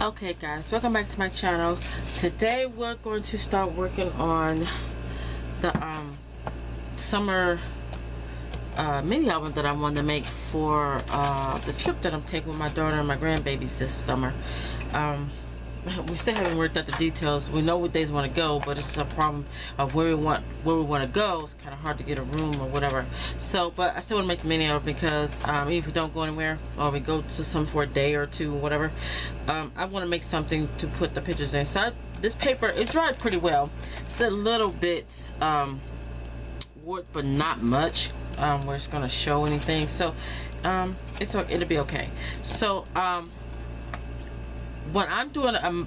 Okay guys, welcome back to my channel. Today we're going to start working on the summer mini album that I wanted to make for the trip that I'm taking with my daughter and my grandbabies this summer. We still haven't worked out the details. We know what days we want to go, but it's a problem of where we want to go. It's kind of hard to get a room or whatever. So, but I still want to make the mini album because even if we don't go anywhere or we go to some for a day or two or whatever, I want to make something to put the pictures in. So this paper, it dried pretty well. It's a little bit warped, but not much where it's going to show anything. So it'll be okay. So when I'm doing a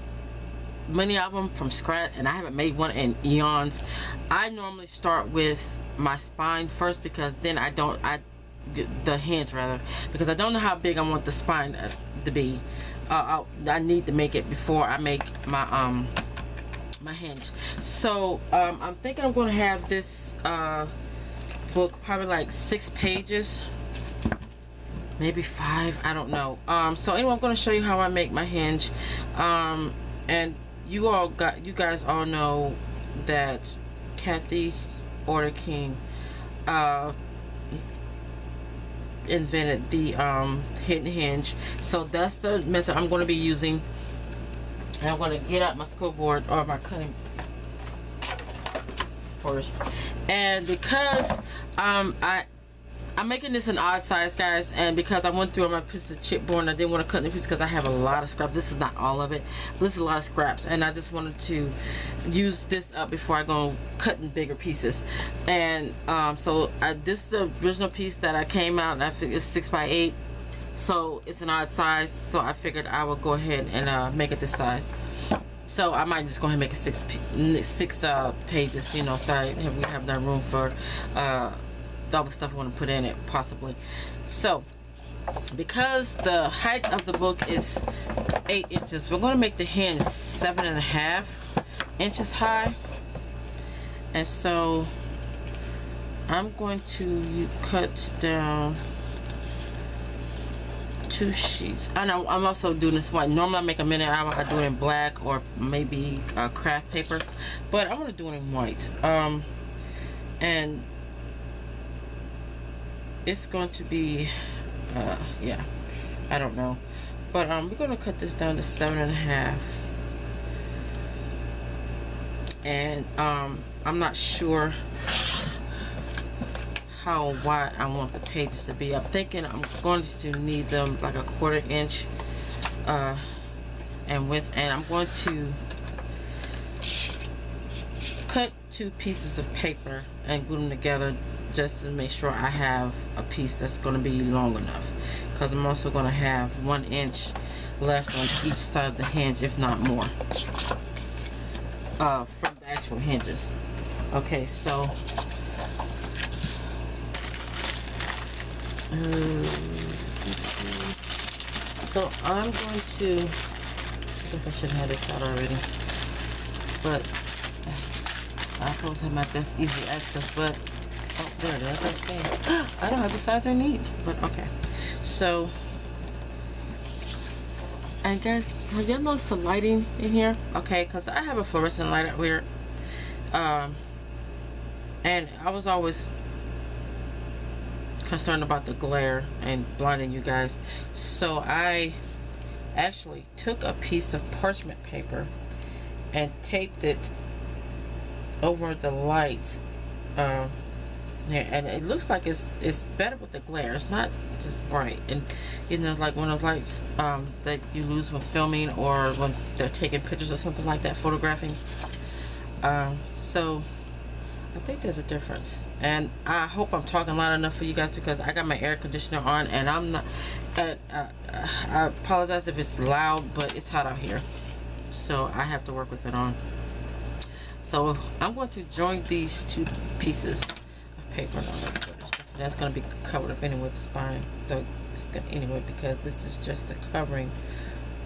mini album from scratch, and I haven't made one in eons, I normally start with my spine first, because then the hinge rather, because I don't know how big I want the spine to be. I need to make it before I make my my hinge. So I'm thinking I'm going to have this book probably like 6 pages, maybe 5, I don't know. So anyway, I'm going to show you how I make my hinge. And you guys all know that Kathy Order King invented the hidden hinge. So that's the method I'm going to be using. And I'm going to get out my school board or my cutting first. And because I'm making this an odd size, guys, and because I went through all my pieces of chipboard and I didn't want to cut any pieces because I have a lot of scrap. This is not all of it, but this is a lot of scraps, and I just wanted to use this up before I go cut in bigger pieces. And so this is the original piece that I came out, and I figured it's 6 by 8, so it's an odd size. So I figured I would go ahead and make it this size. So I might just go ahead and make it 6 pages, you know, so we have that room for all the stuff I want to put in it, possibly. So because the height of the book is 8 inches, we're going to make the hinge 7.5 inches high. And so I'm going to cut down 2 sheets. I know I'm also doing this white. Normally I make a mini album, I do it in black or maybe craft paper, but I want to do it in white. And it's going to be yeah, I don't know, but we're going to cut this down to 7.5. And I'm not sure how wide I want the pages to be. I'm thinking I'm going to need them like a 1/4 inch and width, and I'm going to cut 2 pieces of paper and glue them together just to make sure I have a piece that's going to be long enough, because I'm also going to have 1 inch left on each side of the hinge, if not more, from the actual hinges. Okay, so I'm going to, I guess I should have this out already, but I supposed to have my desk easy access, but oh, there it is. Let's see. I don't have the size I need, but okay. So, and guys, have y'all noticed the lighting in here? Okay, because I have a fluorescent light up here, and I was always concerned about the glare and blinding you guys. So I actually took a piece of parchment paper and taped it over the light. And it looks like it's better with the glare. It's not just bright, and you know, it's like one of those lights that you lose when filming or when they're taking pictures or something like that, photographing. So I think there's a difference, and I hope I'm talking loud enough for you guys, because I got my air conditioner on, and I'm not. I apologize if it's loud, but it's hot out here, so I have to work with it on. So I'm going to join these 2 pieces of paper. That's going to be covered up anyway with the spine. Anyway, because this is just the covering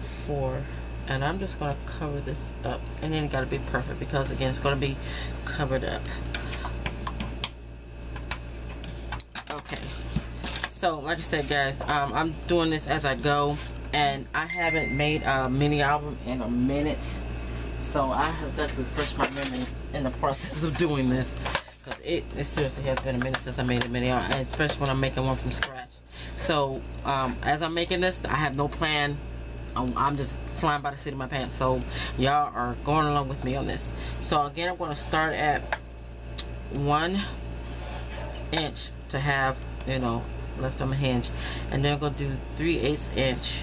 for, and I'm just going to cover this up, and then it got to be perfect, because again, it's going to be covered up. Okay, so like I said, guys, I'm doing this as I go, and I haven't made a mini album in a minute, so I have got to refresh my memory in the process of doing this, because it seriously has been a minute since I made a mini album, and especially when I'm making one from scratch. So as I'm making this, I have no plan. I'm just flying by the seat of my pants, so y'all are going along with me on this. So again, I'm going to start at 1 inch to have, you know, left on my hinge, and then I'm going to do 3/8 inch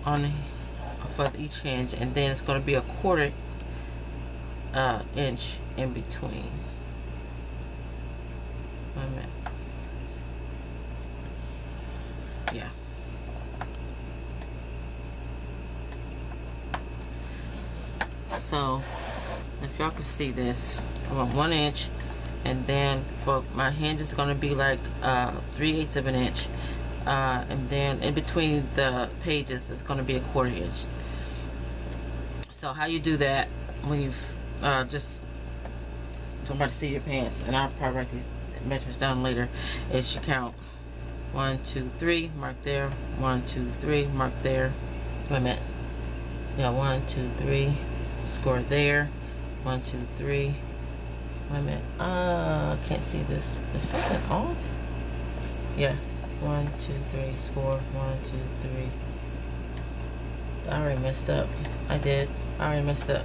on for each hinge, and then it's going to be a 1/4 inch in between. Wait a minute. Yeah. So if y'all can see this, I want 1 inch, and then for my hinge is going to be like 3/8 of an inch, and then in between the pages it's going to be a 1/4 inch. So how you do that when you've just somebody see your pants, and I'll probably write these measurements down later, is you count 1, 2, 3, mark there, 1, 2, 3, mark there. Wait a minute. Yeah, 1, 2, 3, score there. 1, 2, 3. Wait a minute. I can't see this. There's something off. Yeah. 1, 2, 3, score. 1, 2, 3. I already messed up. I did. I already messed up.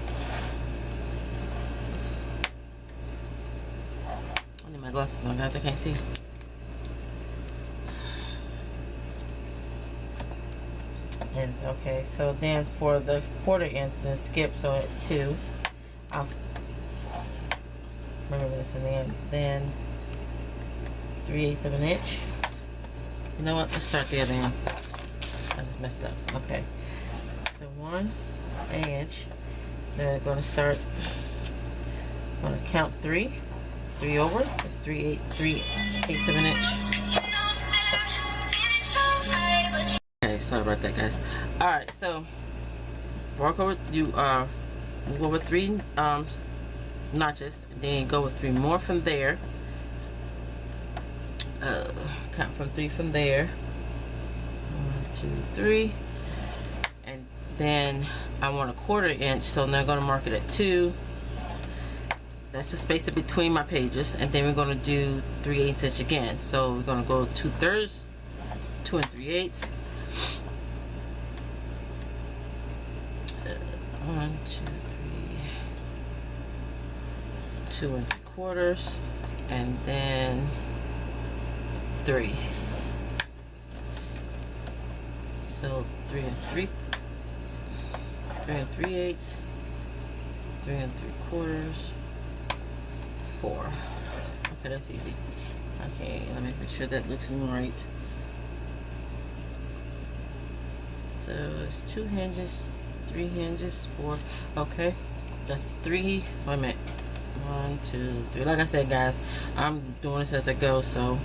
I need my glasses on, guys. I can't see. And okay, so then for the 1/4 inch, then skip, so at 2, I'll remember this, and then 3/8 of an inch. You know what? Let's start the other end. I just messed up. Okay, so 1 inch. Then we're going to start. I'm going to count 3 over. That's 3/8 of an inch. Okay, sorry about that, guys. All right, so walk over. You go with 3 notches, and then you go with 3 more from there. Count from 3 from there. 1, 2, 3, and then I want a 1/4 inch, so now I'm going to mark it at 2. That's the space in between my pages, and then we're going to do 3/8 inch again. So we're going to go 2/3, 2 3/8. 1, 2, 3, 2 3/4, and then 3. So 3 3/8, 3 3/4, 4. Okay, that's easy. Okay, let me make sure that looks right. So it's 2 hinges, 3 hinges, 4. Okay, that's 3. Wait a minute. 1, 2, 3. Like I said, guys, I'm doing this as I go. So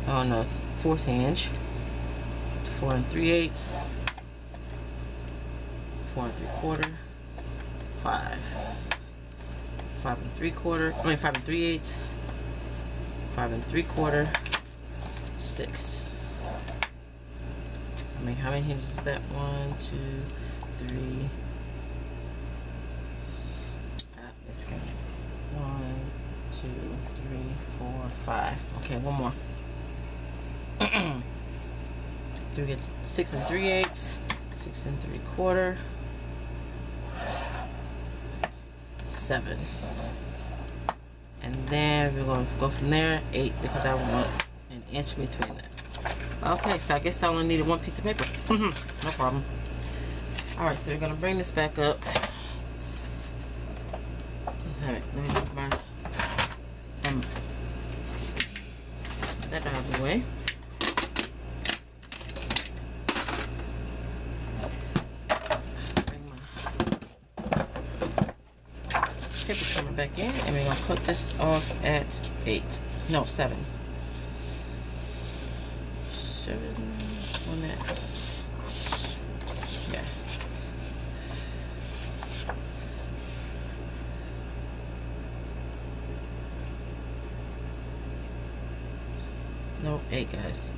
on the 4th hinge, 4 3/8, 4 3/4, 5, 5 3/4. I mean 5 3/8, 5 3/4, 6. I mean, how many hinges is that? 1, 2, 3. Let's count. 1, 2, 3, 4, 5. Okay, one more. 6 3/8, 6 3/4, 7. And then we're going to go from there, 8, because I want an inch between that. Okay, so I guess I only needed 1 piece of paper. No problem. Alright, so we're going to bring this back up. Alright, let me move my that out of the way. Bring my paper trimmer back in, and we're going to cut this off at 8. No, 7. 7. 1 minute. Yeah. 8, guys.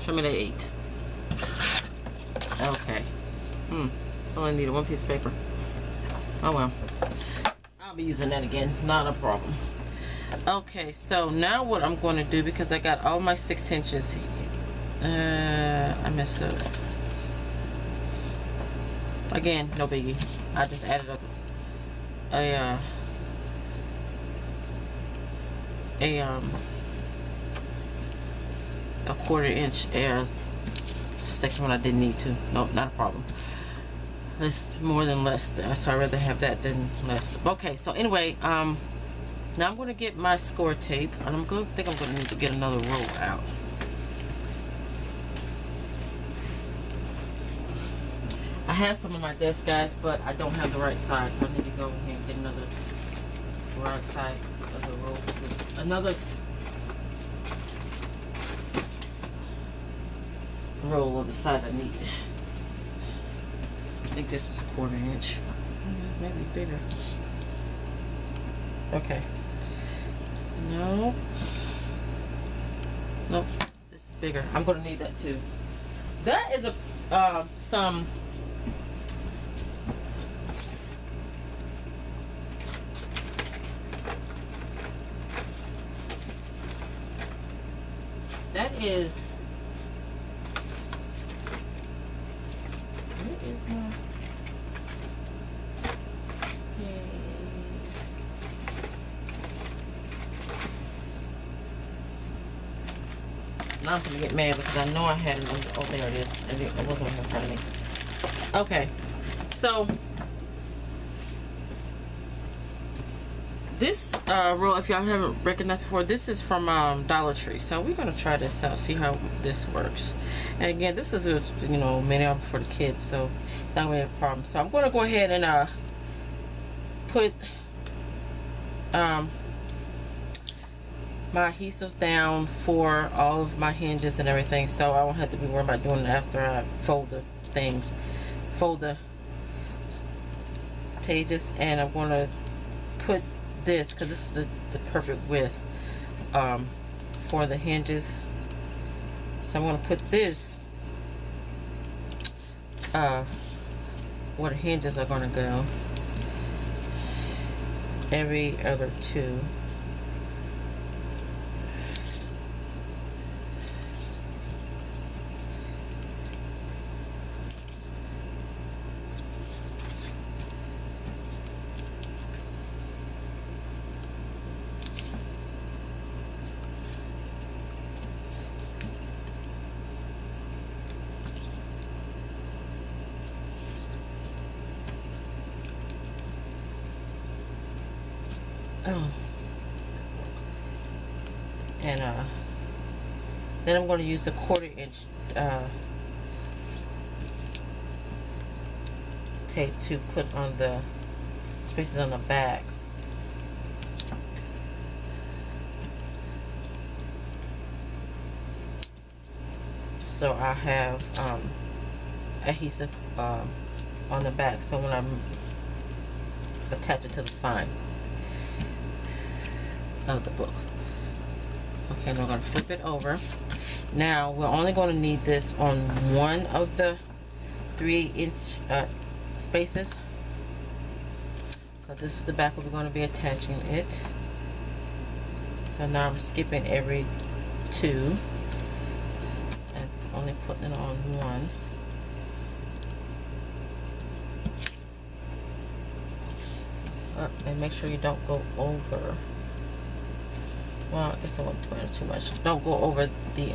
Show me the 8. Okay. So I needed 1 piece of paper. Oh well. I'll be using that again. Not a problem. Okay, so now what I'm going to do, because I got all my 6 inches. I messed up. Again, no biggie. I just added a 1/4 inch section when I didn't need to. No, not a problem. It's more than less, so I'd rather have that than less. Okay, so anyway, now I'm going to get my score tape, and I'm going to need to get another roll out. I have some on my desk, guys, but I don't have the right size, so I need to go in here and get another right size of the roll. Another roll of the size I need. I think this is 1/4 inch. Maybe bigger. Okay. No. Nope. This is bigger. I'm gonna need that too. That is some that is, where is my, now I'm gonna get mad because I know I had it. Oh, there it is. It wasn't in front of me. Okay, so this roll, if y'all haven't recognized before, this is from Dollar Tree. So we're gonna try this out, see how this works. And again, this is many of them for the kids, so not gonna be a problem. So I'm gonna go ahead and put my adhesive down for all of my hinges and everything, so I won't have to be worried about doing it after I fold the pages. And I'm gonna put this, because this is the perfect width for the hinges. So I'm going to put this where the hinges are going to go, every other 2. And then I'm going to use the 1/4 inch tape to put on the spaces on the back. So I have adhesive on the back, so when I'm attach it to the spine of the book. Okay, and we're going to flip it over. Now we're only going to need this on one of the 3/8 inch spaces, because this is the back where we're going to be attaching it. So now I'm skipping every 2 and only putting it on 1. And make sure you don't go over. Well, I guess I won't do it too much. Don't go over the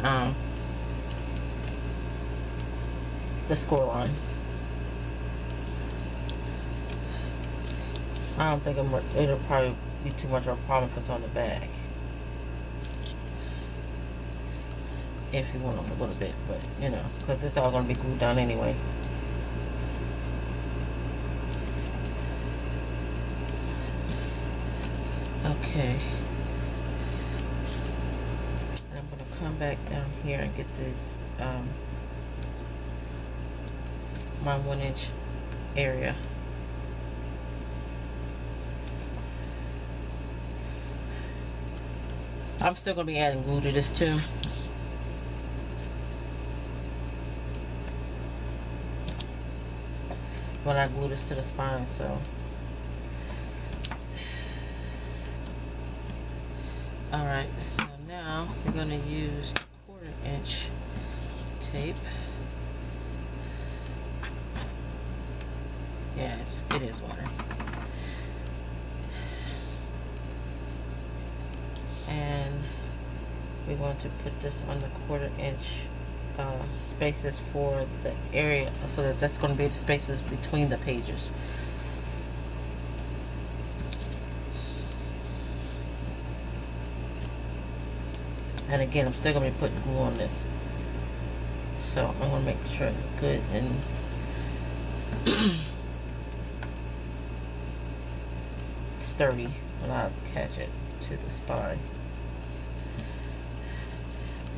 score line. I don't think it'll probably be too much of a problem if it's on the back. If you want them a little bit, but because it's all going to be glued down anyway. Okay. And I'm going to come back down here and get this, my 1 inch area. I'm still going to be adding glue to this too. When I glue this to the spine, so. Alright, so now we're going to use the 1/4 inch tape. Yeah, it is water. And we're going to put this on the 1/4 inch spaces for the area, that's going to be the spaces between the pages. And again, I'm still going to be putting glue on this, so I'm going to make sure it's good and sturdy when I attach it to the spine.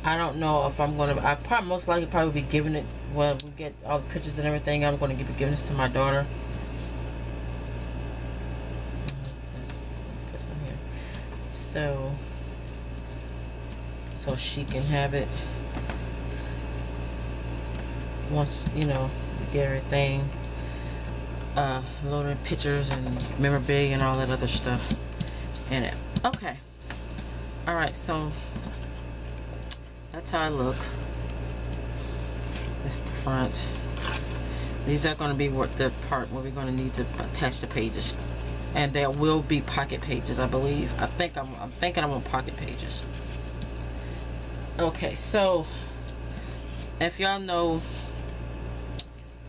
I don't know if I'm going to, I probably most likely probably be giving it, when we get all the pictures and everything, I'm going to be giving this to my daughter. Let's put some here. So she can have it once, you know, we get everything loaded, pictures and memorabilia and all that other stuff in it. Okay. Alright, so that's how I look. This is the front. These are going to be what the part where we're going to need to attach the pages, and there will be pocket pages, I believe. I'm thinking I want pocket pages. Okay, so if y'all know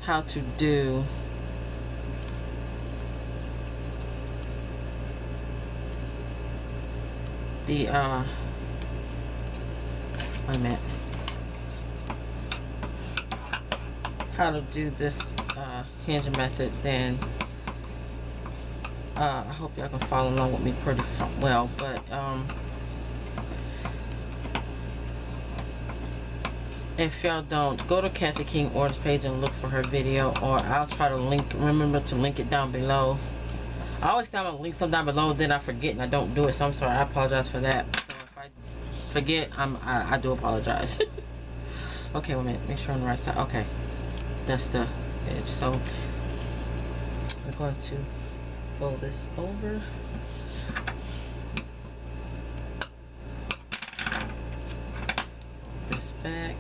how to do the wait a minute, how to do this hinge method, then I hope y'all can follow along with me pretty well. But if y'all don't, go to Kathy King Orders page and look for her video, or I'll try to remember to link it down below. I always say I'm gonna link something down below, then I forget and I don't do it, so I'm sorry. I apologize for that. So if I forget, I do apologize. Okay, wait a minute, make sure I'm on the right side. Okay, that's the edge. So we're going to fold this over. This back.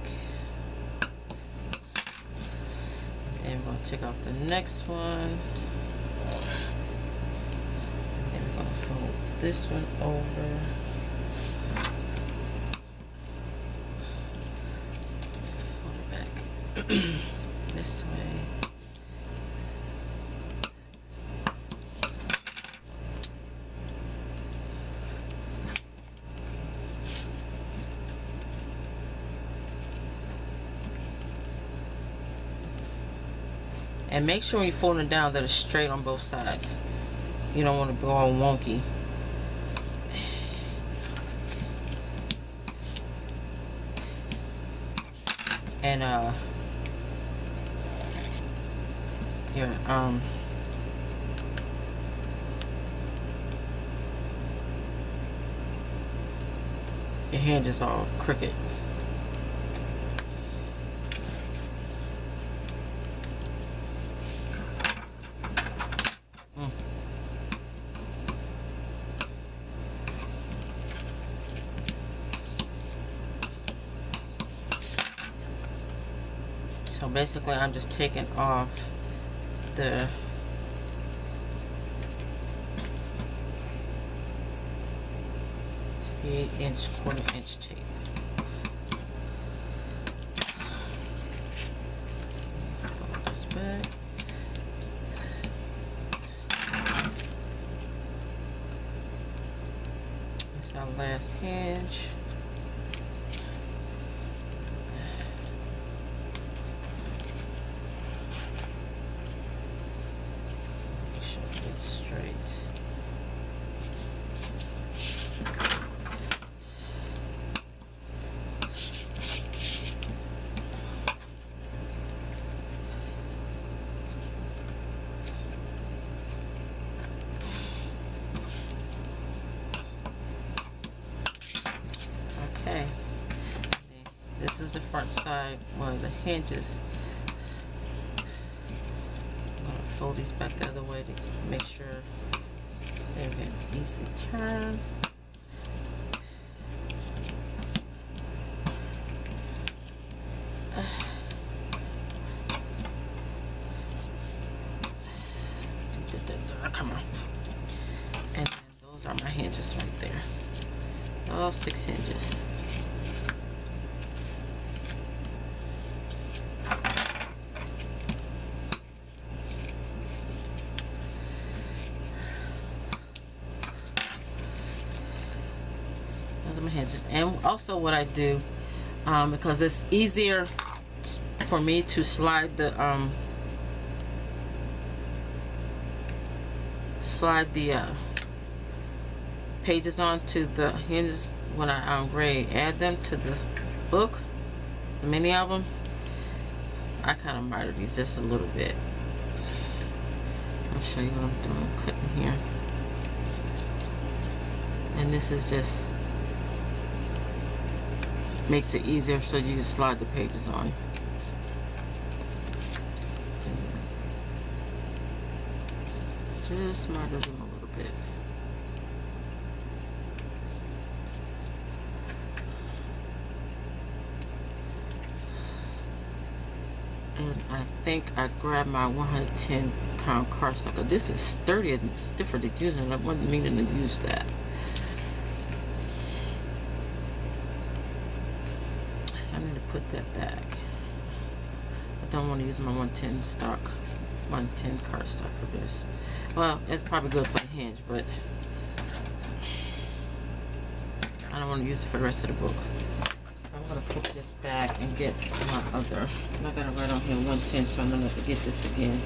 And we're going to take off the next one. Then we're going to fold this one over. And fold it back this way. And make sure when you're folding it down that it's straight on both sides. You don't want to go all wonky. And your hand is all crooked. So basically I'm just taking off the inch, 1/4 inch tape. Fold this back. This is our last hinge. Straight. front side, well, the hinges. I'm gonna fold these back the other way to make sure they're an easy turn. Come on. And then those are my hinges right there. All 6 hinges. Those are my hinges. And also what I do, because it's easier for me to slide the pages onto the hinges when I add them to the book, the mini album. I kind of miter these just a little bit. I'll show you what I'm doing. I'm cutting here, and this is just makes it easier so you can slide the pages on. Just miter them a little bit. And I think I grabbed my 110-pound cardstock. This is sturdy and stiffer to use, and I wasn't meaning to use that. So I need to put that back. I don't want to use my 110 stock, 110 cardstock for this. Well, it's probably good for the hinge, but I don't want to use it for the rest of the book. So I'm going to put this back and get my other. I got to write on here 110, so I don't have to get this again.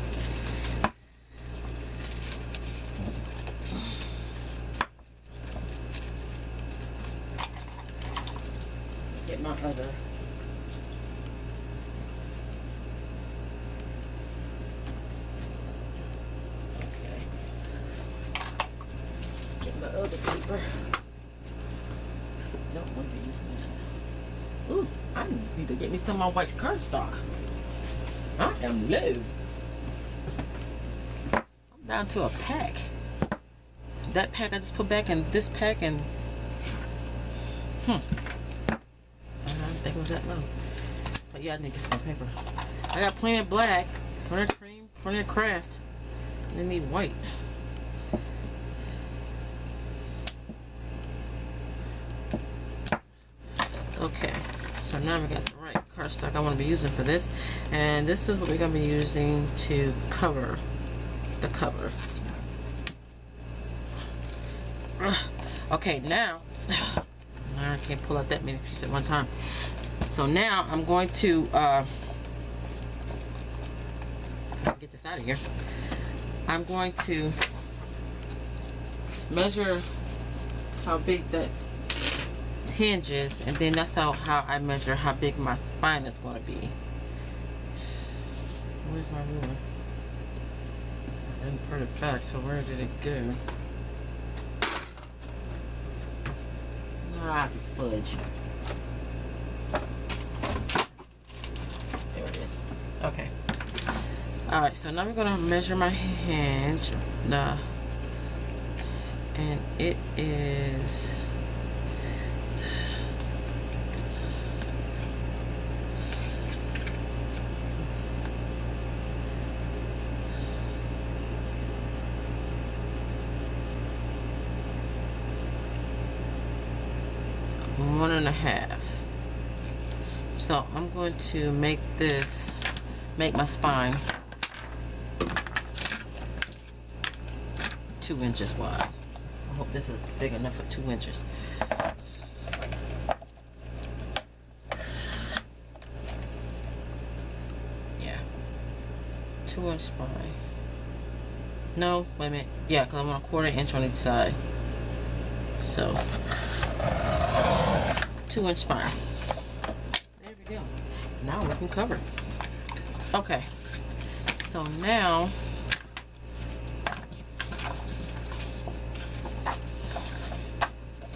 Get my other. Other paper. Don't want to use that. Ooh, I need to get me some of my white cardstock. I am low. I'm down to a pack. That pack I just put back in this pack, and I don't think it was that low. But yeah, I need to get some more paper. I got plenty of black, plenty of cream, plenty of craft. I need white. Okay, so now we got the right cardstock I want to be using for this, and this is what we're going to be using to cover the cover. Okay, now I can't pull out that many pieces at one time. So now I'm going to if I can get this out of here, I'm going to measure how big that hinges, and then that's how I measure how big my spine is going to be. Where's my ruler? I didn't put it back, so where did it go? Ah, fudge. There it is. Okay. Alright, so now we're going to measure my hinge. And it is 1.5. So I'm going to make my spine 2 inches wide. I hope this is big enough for 2 inches. Yeah, 2-inch spine. No, wait a minute. Yeah, because I want a 1/4 inch on each side. So 2-inch spine. There we go. Now we can cover it. Okay. So now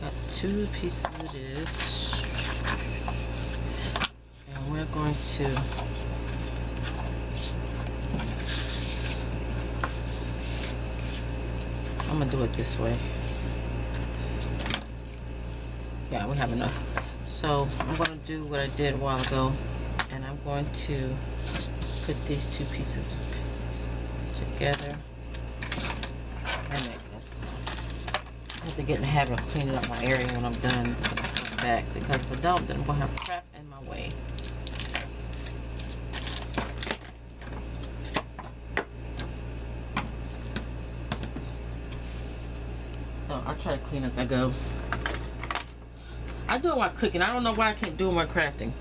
got 2 pieces of this, and going to do it this way. Yeah, we have enough. So I'm going to do what I did a while ago, and I'm going to put these two pieces together. And I have to get in the habit of cleaning up my area when I'm done putting stuff back, because if I don't, then I'm going to have crap in my way. So I'll try to clean as I go. I do it while cooking. I don't know why I can't do it while crafting.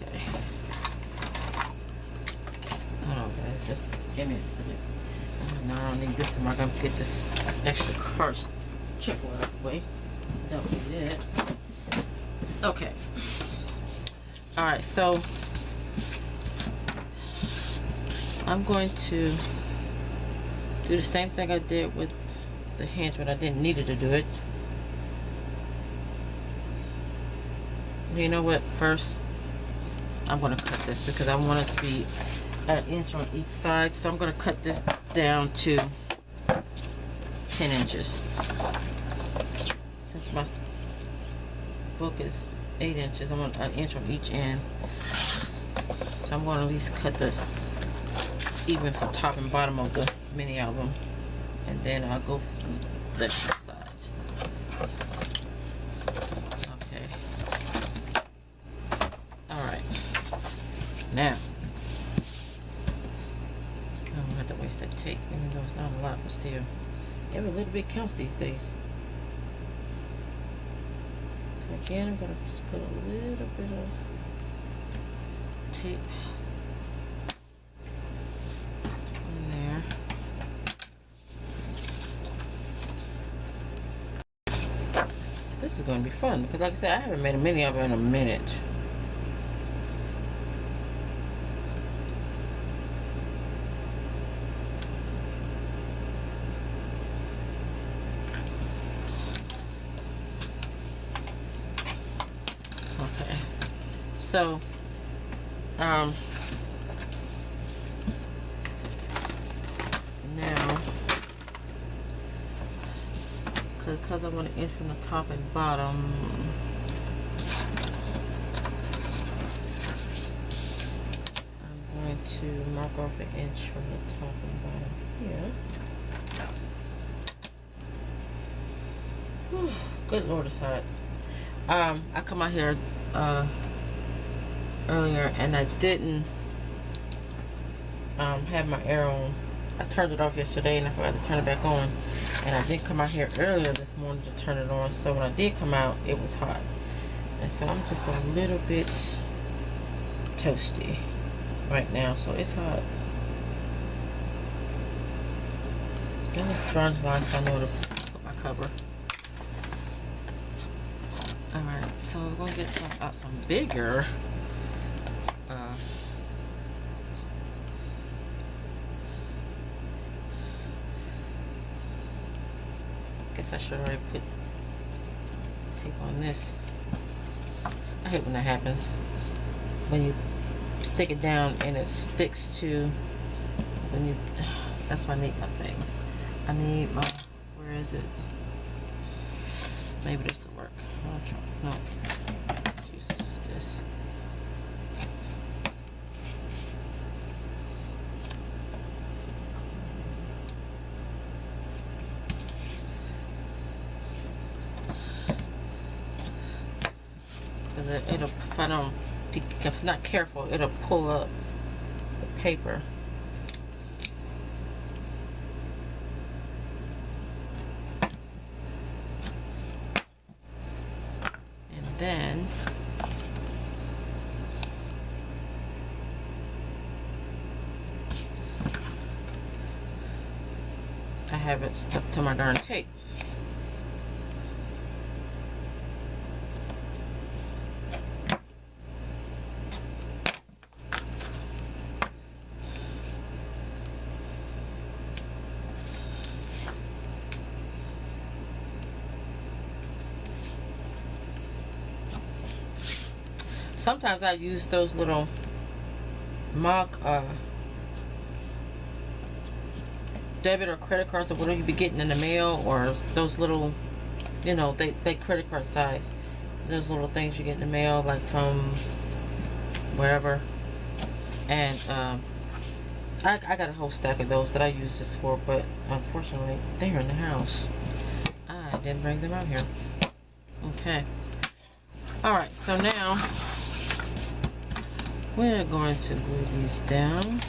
Okay. Hold on, guys. Just give me a second. No, I don't need this one. I'm going to get this extra crushed chipboard out of the way. Don't need it. Okay. Alright, so I'm going to do the same thing I did with the hands when I didn't need it to do it. You know what? First, I'm going to cut this because I want it to be an inch on each side. So I'm going to cut this down to 10 inches. Since my book is 8 inches, I want an inch on each end. So I'm going to at least cut this even from top and bottom of the mini album, and then I'll go from the sides. Okay. Alright. Now, I don't have to waste that tape, even though it's not a lot, but still. Every little bit counts these days. So again, I'm going to just put a little bit of tape. This is going to be fun because, like I said, I haven't made a mini of it in a minute. Okay, so now because I want an inch from the top and bottom, I'm going to mark off an inch from the top and bottom here. Whew, good Lord, it's hot. I come out here earlier and I didn't have my air on. I turned it off yesterday and I forgot to turn it back on. And I did come out here earlier this morning to turn it on. So when I did come out, it was hot. And so I'm just a little bit toasty right now. So it's hot. Then it's drawing the line so I know to put my cover. Alright, so we're going to get some bigger I should already put tape on this. I hate when that happens. When you stick it down and it sticks to when you. That's why I need my thing. I need my. Where is it? Maybe this will work. I'll try. No. Let's use this. It'll, if I don't, if I'm not careful, it'll pull up the paper. And then I have it stuck to my darn tape. sometimes I use those little mock debit or credit cards or whatever you be getting in the mail, or those little, you know, they credit card size. Those little things you get in the mail, like from wherever. And I got a whole stack of those that I use this for, but unfortunately they're in the house. I didn't bring them out here. Okay. Alright, so now we're going to glue these down.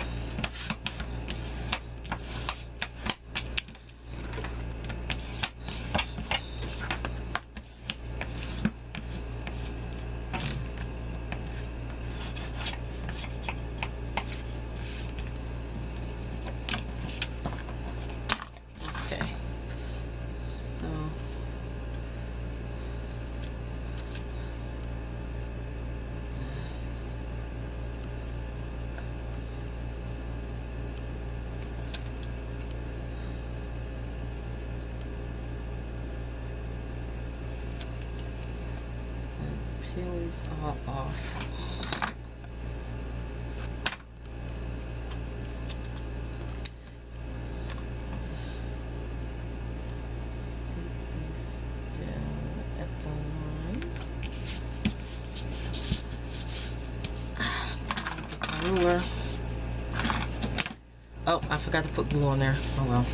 Peel these all off. Stick these down at the line. Get my ruler. Oh, I forgot to put glue on there. Oh well.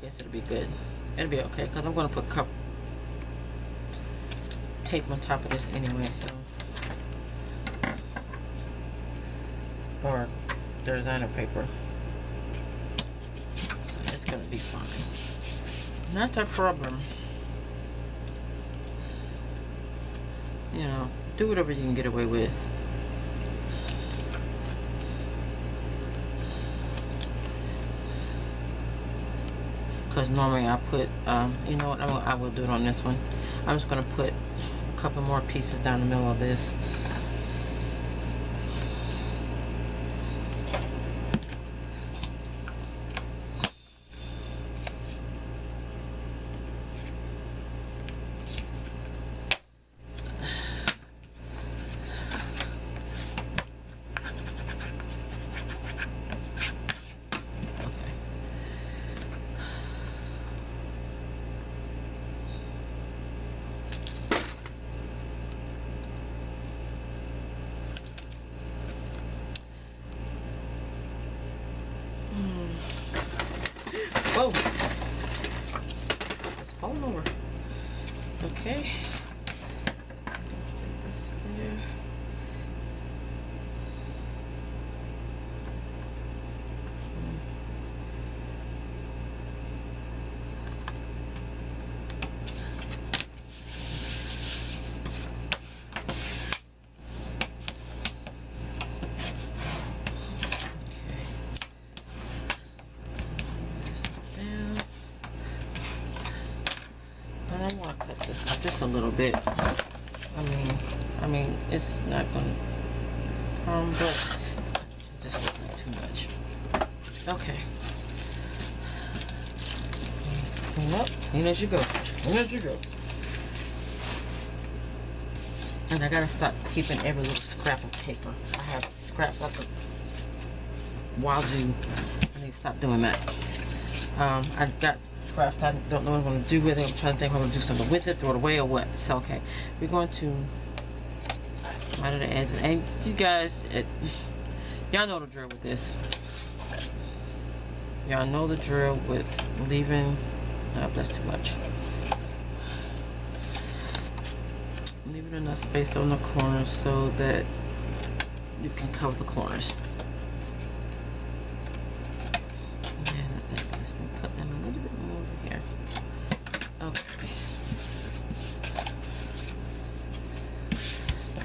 It'll be good. It'll be okay, because I'm going to put tape on top of this anyway, so, or designer paper, so it's going to be fine. Not a problem. You know, do whatever you can get away with. Because normally I put, you know what, I will do it on this one. I'm just going to put a couple more pieces down the middle of this. Whoa! It's falling over. Okay. Put this there. I want to cut this up just a little bit. I mean, it's not gonna but just too much. Okay. Let's clean up. Clean as you go. Clean as you go. And I gotta stop keeping every little scrap of paper. I have scraps up the wazoo. I need to stop doing that. I got scraps. I don't know what I'm going to do with it. I'm trying to think if I'm going to do something with it, throw it away, or what. So, okay. We're going to miter the edges. And you guys, y'all know the drill with this. Y'all know the drill with leaving. Nope, that's too much. Leaving enough space on the corners so that you can cover the corners. Cut down a little bit more over here. Okay.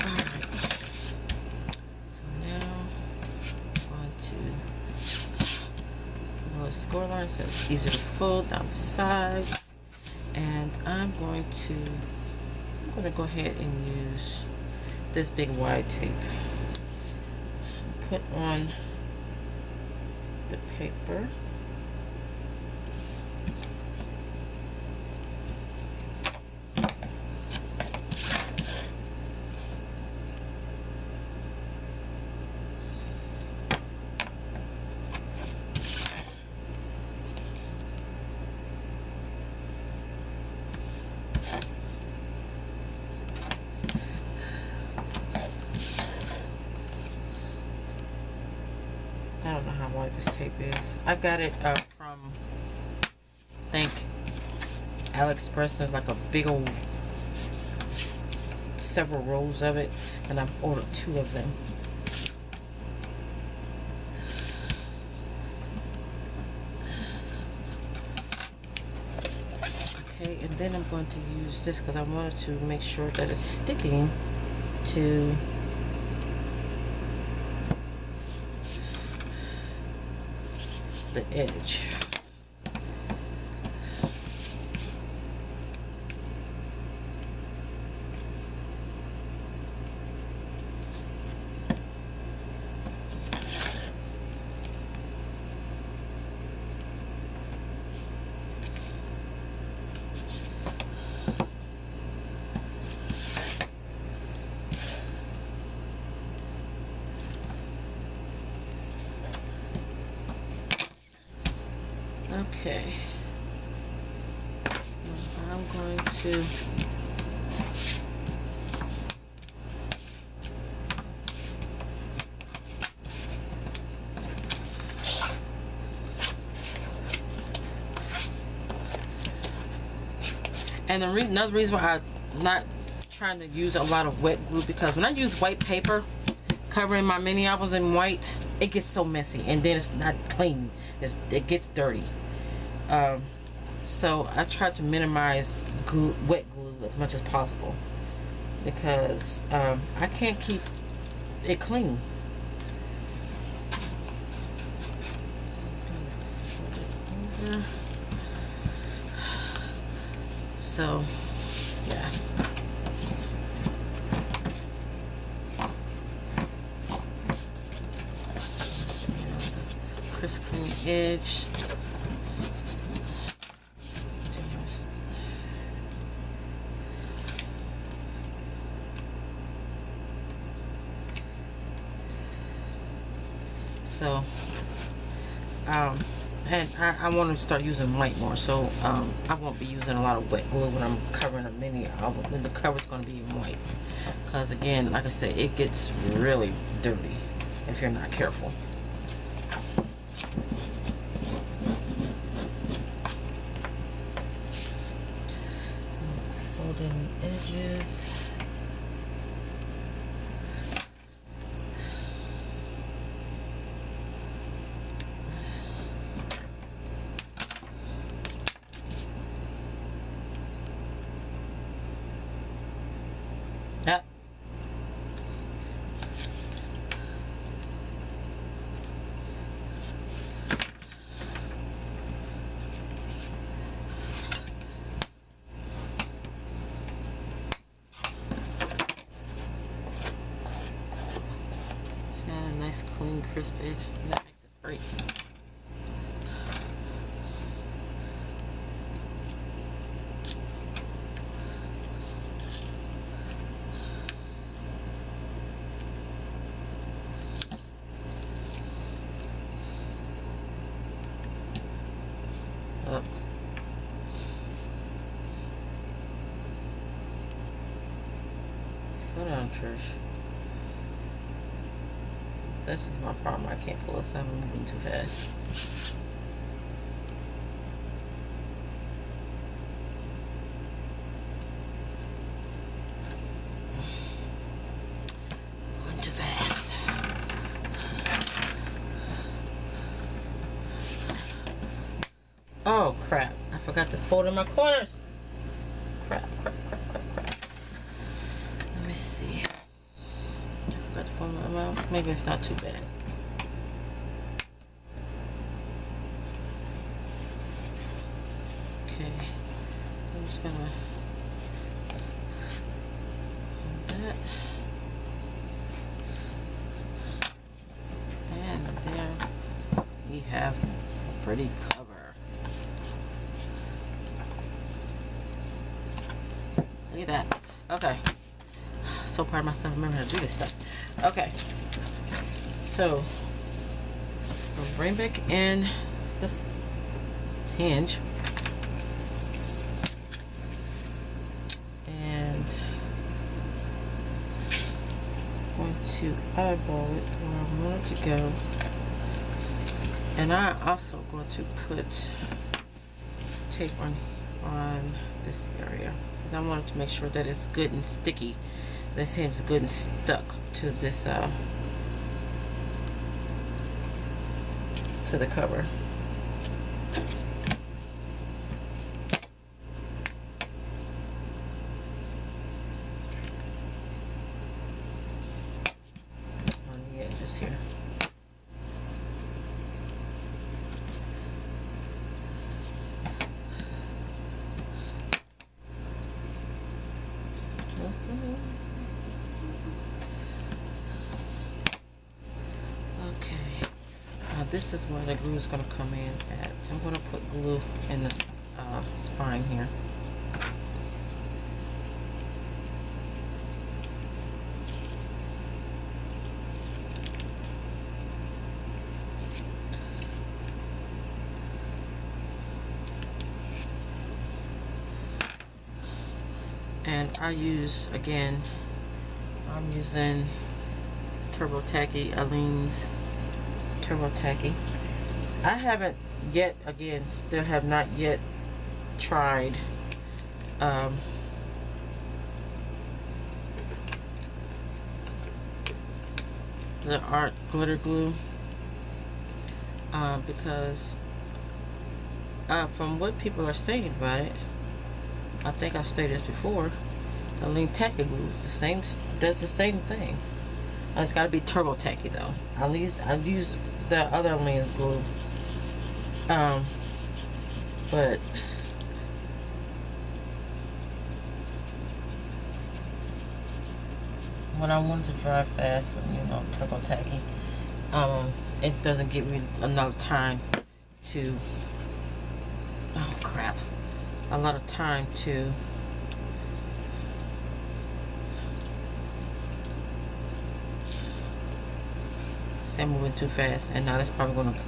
Alright. So now I'm going to lower the score line so it's easier to fold down the sides. And I'm going to go ahead and use this big wide tape. Put on the paper. this tape is. I got it from, I think, AliExpress. There's like a big old, several rolls of it, and I've ordered 2 of them. Okay, and then I'm going to use this because I wanted to make sure that it's sticking to the edge. Okay, I'm going to and another reason why I'm not trying to use a lot of wet glue, because when I use white paper covering my mini albums in white, it gets so messy and then it's not clean. It gets dirty. So I try to minimize wet glue as much as possible, because I can't keep it clean. So yeah. Crisp clean edge. So and I want to start using white more, so I won't be using a lot of wet glue when I'm covering a mini album, when the cover's going to be in white, because again, like I said, it gets really dirty if you're not careful. Fold in the edges. Yep. See, a nice clean crisp edge. That makes it pretty. Up. Slow down, Trish. This is my problem. I can't pull this up. I'm moving too fast. Moving too fast. Oh crap! I forgot to fold in my corners. Crap. Let me see. I forgot to fold my mouth. Maybe it's not too bad. Okay. I'm just gonna do that. And there we have a pretty cover. Look at that. Okay. So proud of myself. Remember how to do this stuff. Okay. So we'll bring back in this hinge. And I'm going to eyeball it where I want it to go. And I'm also going to put tape on this area because I wanted to make sure that it's good and sticky. This hand's good and stuck to this to the cover. On the edges here. This is where the glue is going to come in at. So I'm going to put glue in this spine here. And I use, again, I'm using Turbo Tacky, Aleene's Turbo Tacky. I haven't yet, again, still have not yet tried the art glitter glue because from what people are saying about it, I think I've stated this before, Aleene Tacky glue is the same, does the same thing. It's got to be Turbo Tacky though. At least I use the other Aleene's glue, but when I want to dry fast, you know, Turbo Tacky, it doesn't give me enough time to, oh crap, a lot of time to say I'm moving too fast, and now that's probably going to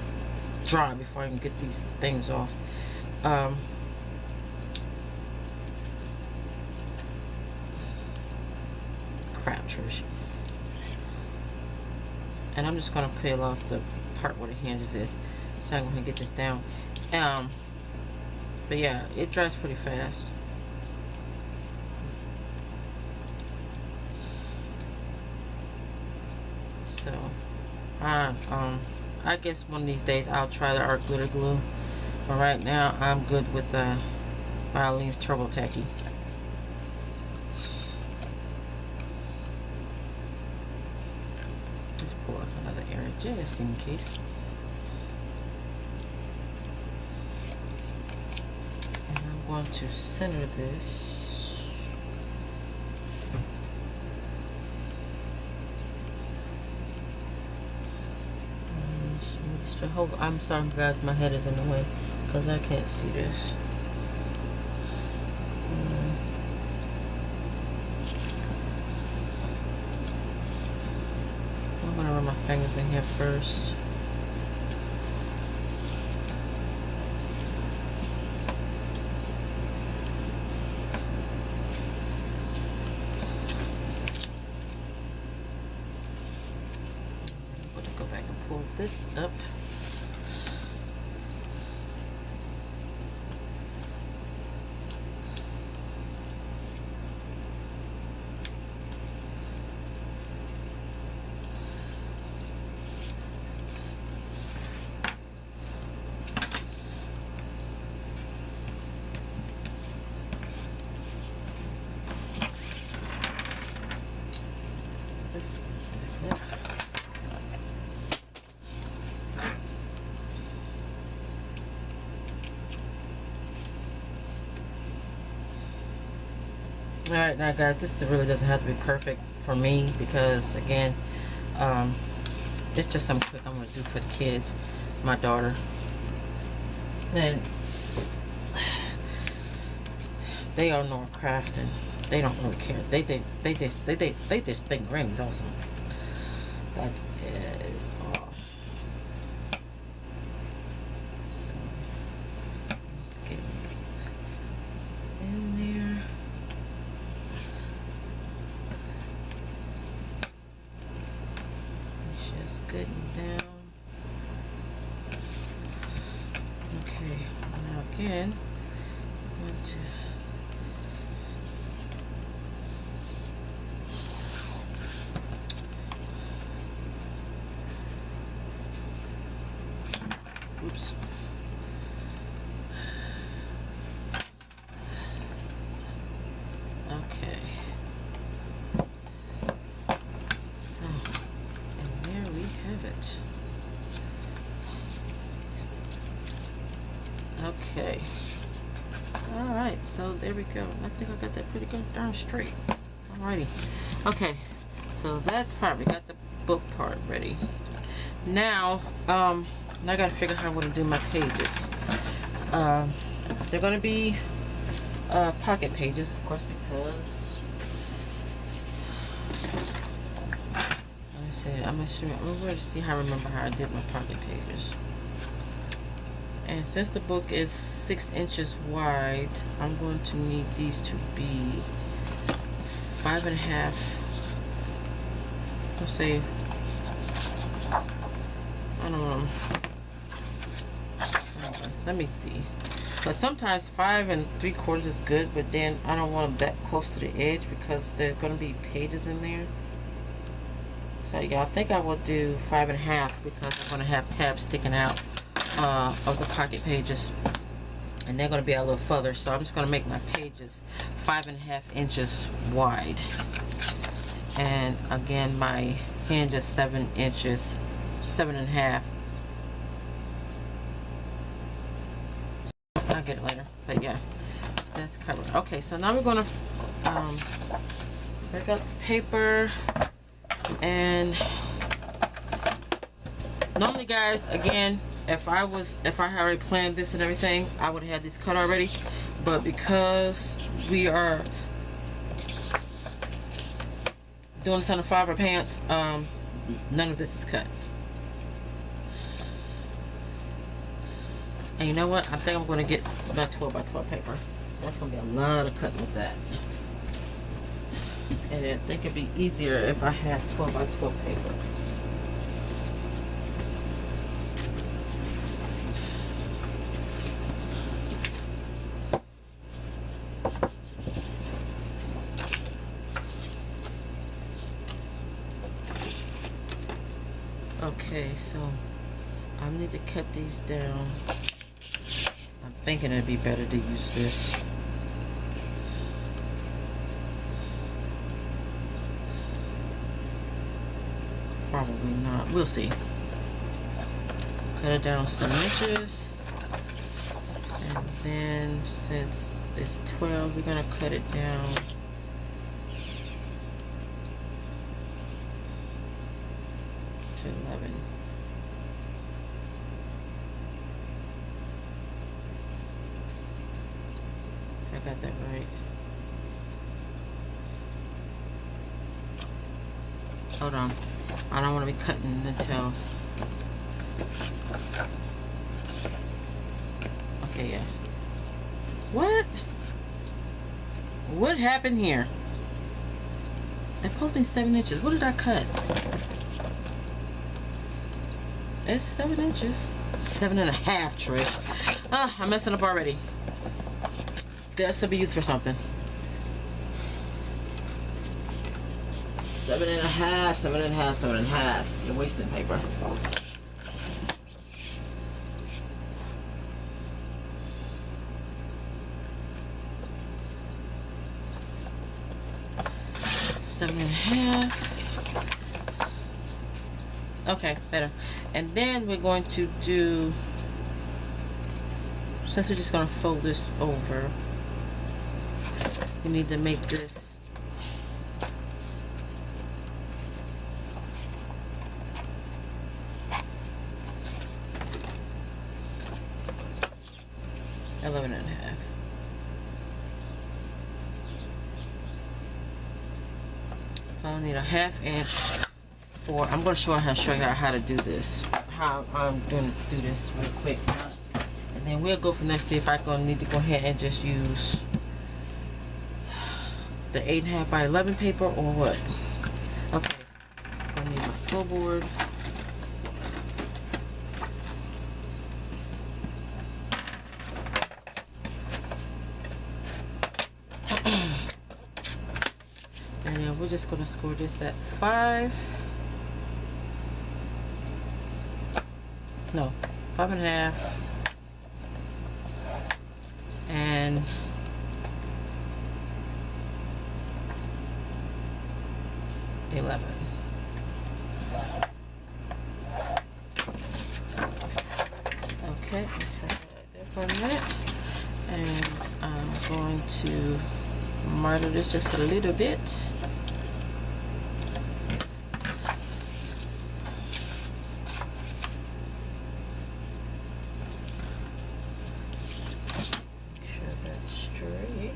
dry before I can get these things off. Crap, Trish. And I'm just going to peel off the part where the hinges is, so I'm going to get this down. But yeah, it dries pretty fast. So I guess one of these days I'll try the art glitter glue, but right now I'm good with Aleene's Turbo Tacky. Let's pull off another area just in case. And I'm going to center this. I'm sorry guys, my head is in the way because I can't see this. I'm gonna run my fingers in here first. I'm gonna go back and pull this up. Alright, now guys, this really doesn't have to be perfect for me because, again, it's just something quick I'm going to do for the kids, my daughter. And they all know craft and they don't really care. They just think Granny's awesome. That is all. So, just get in there. Just good and down. Okay, now again, I'm going to oops. Okay. So, and there we have it. Okay. Alright, so there we go. I think I got that pretty good darn straight. Alrighty. Okay, so that's part. We got the book part ready. Now I gotta figure out how I'm gonna do my pages. They're gonna be pocket pages, of course, because like I said, I'm going to see how I remember how I did my pocket pages. And since the book is 6 inches wide, I'm going to need these to be 5.5. Let's say, I don't know. Let me see. But sometimes 5 3/4 is good, but then I don't want them that close to the edge because there's going to be pages in there. So yeah, I think I will do 5.5 because I'm going to have tabs sticking out of the pocket pages, and they're going to be a little further. So I'm just going to make my pages 5.5 inches wide, and again my hinge is 7 inches, 7.5. I'll get it later, but yeah, so that's covered. Okay, so now we're going to break up the paper. And normally, guys, again, if I had already planned this and everything, I would have had this cut already. But because we are doing this on the fiber pants, none of this is cut. And you know what? I think I'm going to get about 12 by 12 paper. That's going to be a lot of cutting with that. And I think it'd be easier if I had 12 by 12 paper. Okay, so I need to cut these down. I'm thinking it'd be better to use this. Probably not. We'll see. Cut it down some inches. And then since it's 12, we're going to cut it down to 11. I got that right. Hold on. I don't want to be cutting until... Okay, yeah. What? What happened here? It supposed to be 7 inches. What did I cut? It's 7 inches. 7.5, Trish. Ah, I'm messing up already. This will be used for something. 7.5, 7.5, 7.5. You're wasting paper. Seven and a half. Okay, better. And then we're going to do, since we're just going to fold this over, we need to make this 11 and a half. I'll need a 1/2 inch for, I'm going to show you how to do this, how I'm going to do this real quick, and then we'll go from there, see if I'm going to need to go ahead and just use the 8.5 by 11 paper or what. Okay, I'm going to need my school board. And then we're just gonna score this at 5. No, 5.5. And 11. Okay, let's set that right there for a minute. And I'm going to miter this just a little bit. Make sure that's straight.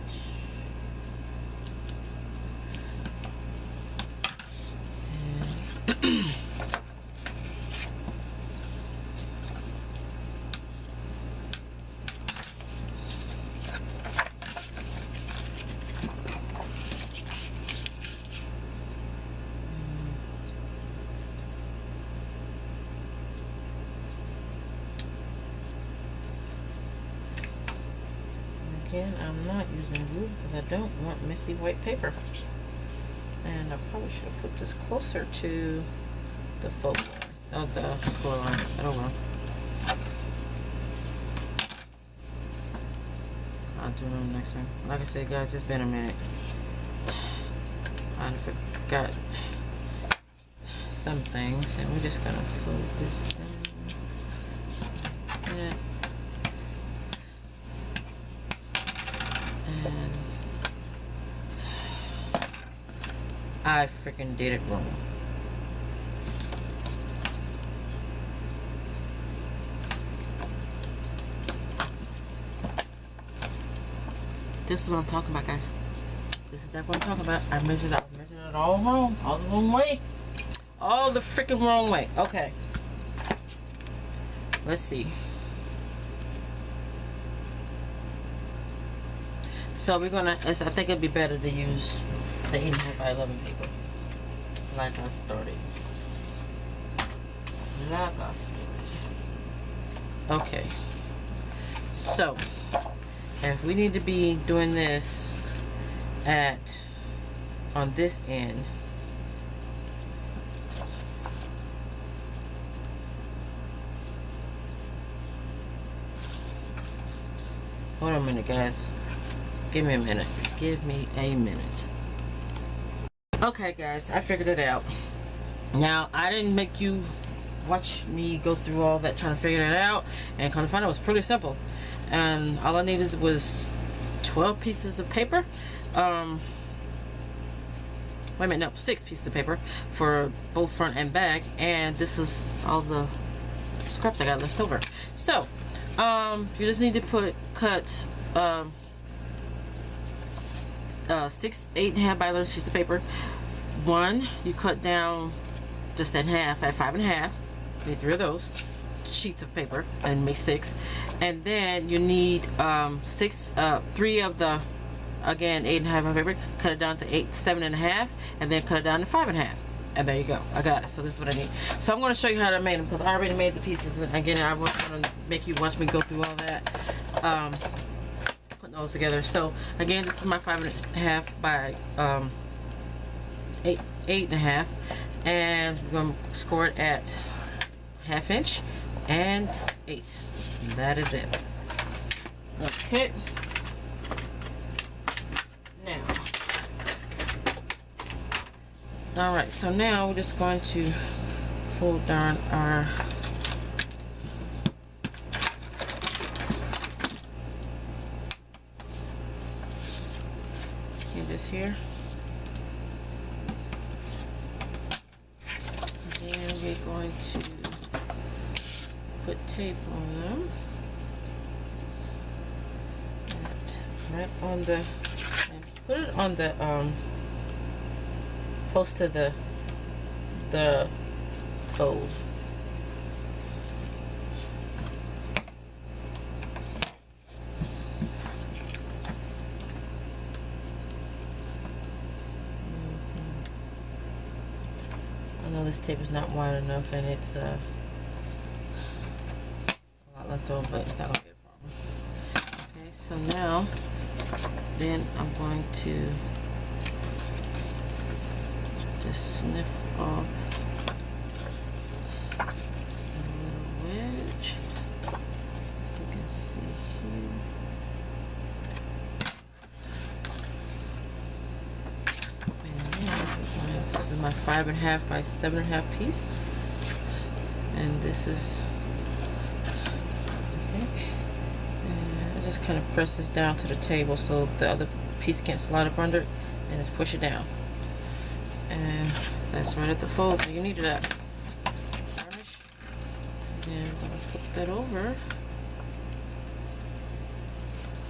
And again, I'm not using glue because I don't want messy white paper. And I probably should have put this closer to the fold line, oh, the score line. Oh well. I'll do it on the next one. Like I said, guys, it's been a minute. I forgot some things, and we're just gonna fold this down. Yeah. And I freaking did it wrong. This is what I'm talking about, guys. This is exactly what I'm talking about. I measured it all wrong. All the wrong way. All the freaking wrong way. Okay. Let's see. So we're gonna, I think it'd be better to use the 8.5 by 11 paper. Like I started. Okay. So, if we need to be doing this on this end, hold on a minute, guys. Give me a minute. Give me a minute. Okay, guys, I figured it out. Now, I didn't make you watch me go through all that trying to figure it out, and come to find out it was pretty simple. And all I needed was 12 pieces of paper. Wait a minute, no, 6 pieces of paper for both front and back, and this is all the scraps I got left over. So, you just need to cut 6 8.5 by 11 sheets of paper. One you cut down just in half at 5.5. Need 3 of those sheets of paper and make 6. And then you need 3 of the, again, 8.5 of paper. Cut it down to 7.5, and then cut it down to 5.5. And there you go. I got it. So this is what I need. So I'm going to show you how to make them, because I already made the pieces. And again, I wasn't going to make you watch me go through all that. Putting those together. So again, this is my 5.5 by 8.5, and we're going to score it at 1/2 inch and 8. That is it. Okay. Now, all right. So now we're just going to fold down our this here. And then we're going to put tape on them. Right on the, and put it on the close to the fold. I know this tape is not wide enough, and it's a lot left over, but it's not gonna be a problem. Okay, so now Then I'm going to just snip off a little wedge. You can see here. And then this is my 5.5 by 7.5 piece. And this is, okay. And I just kind of press this down to the table so the other piece can't slide up under it, and just push it down. And that's right at the fold, so you need that. Varnish. And I'm gonna flip that over.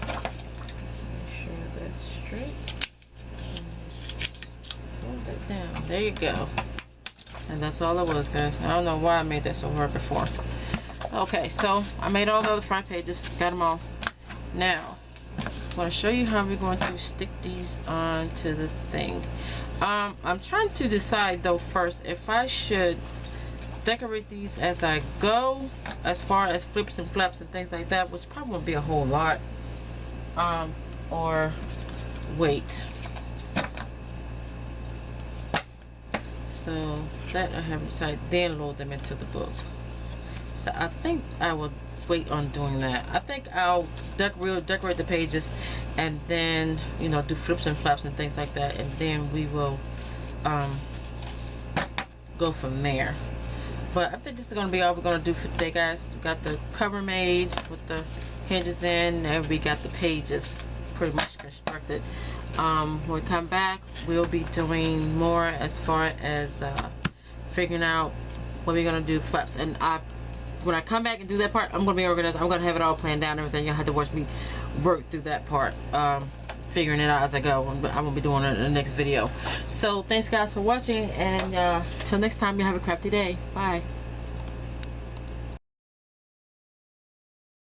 Make sure that's straight. Fold that down. There you go. And that's all it was, guys. I don't know why I made that so hard before. Okay, so I made all the other front pages, got them all. Now, I'm going to show you how we're going to stick these onto the thing. I'm trying to decide though first if I should decorate these as I go, as far as flips and flaps and things like that, which probably won't be a whole lot, or wait. So that I haven't decided, then load them into the book. So I think I will wait on doing that. I think I'll decorate the pages and then, you know, do flips and flaps and things like that, and then we will go from there. But I think this is going to be all we're going to do for today, guys. We got the cover made with the hinges in, and we got the pages pretty much constructed. When we come back, we'll be doing more as far as figuring out what we're going to do flaps. And when I come back and do that part, I'm going to be organized. I'm going to have it all planned out and everything. You'll have to watch me work through that part, figuring it out as I go. I'm going to be doing it in the next video. So thanks guys for watching, and till next time, you have a crafty day. Bye.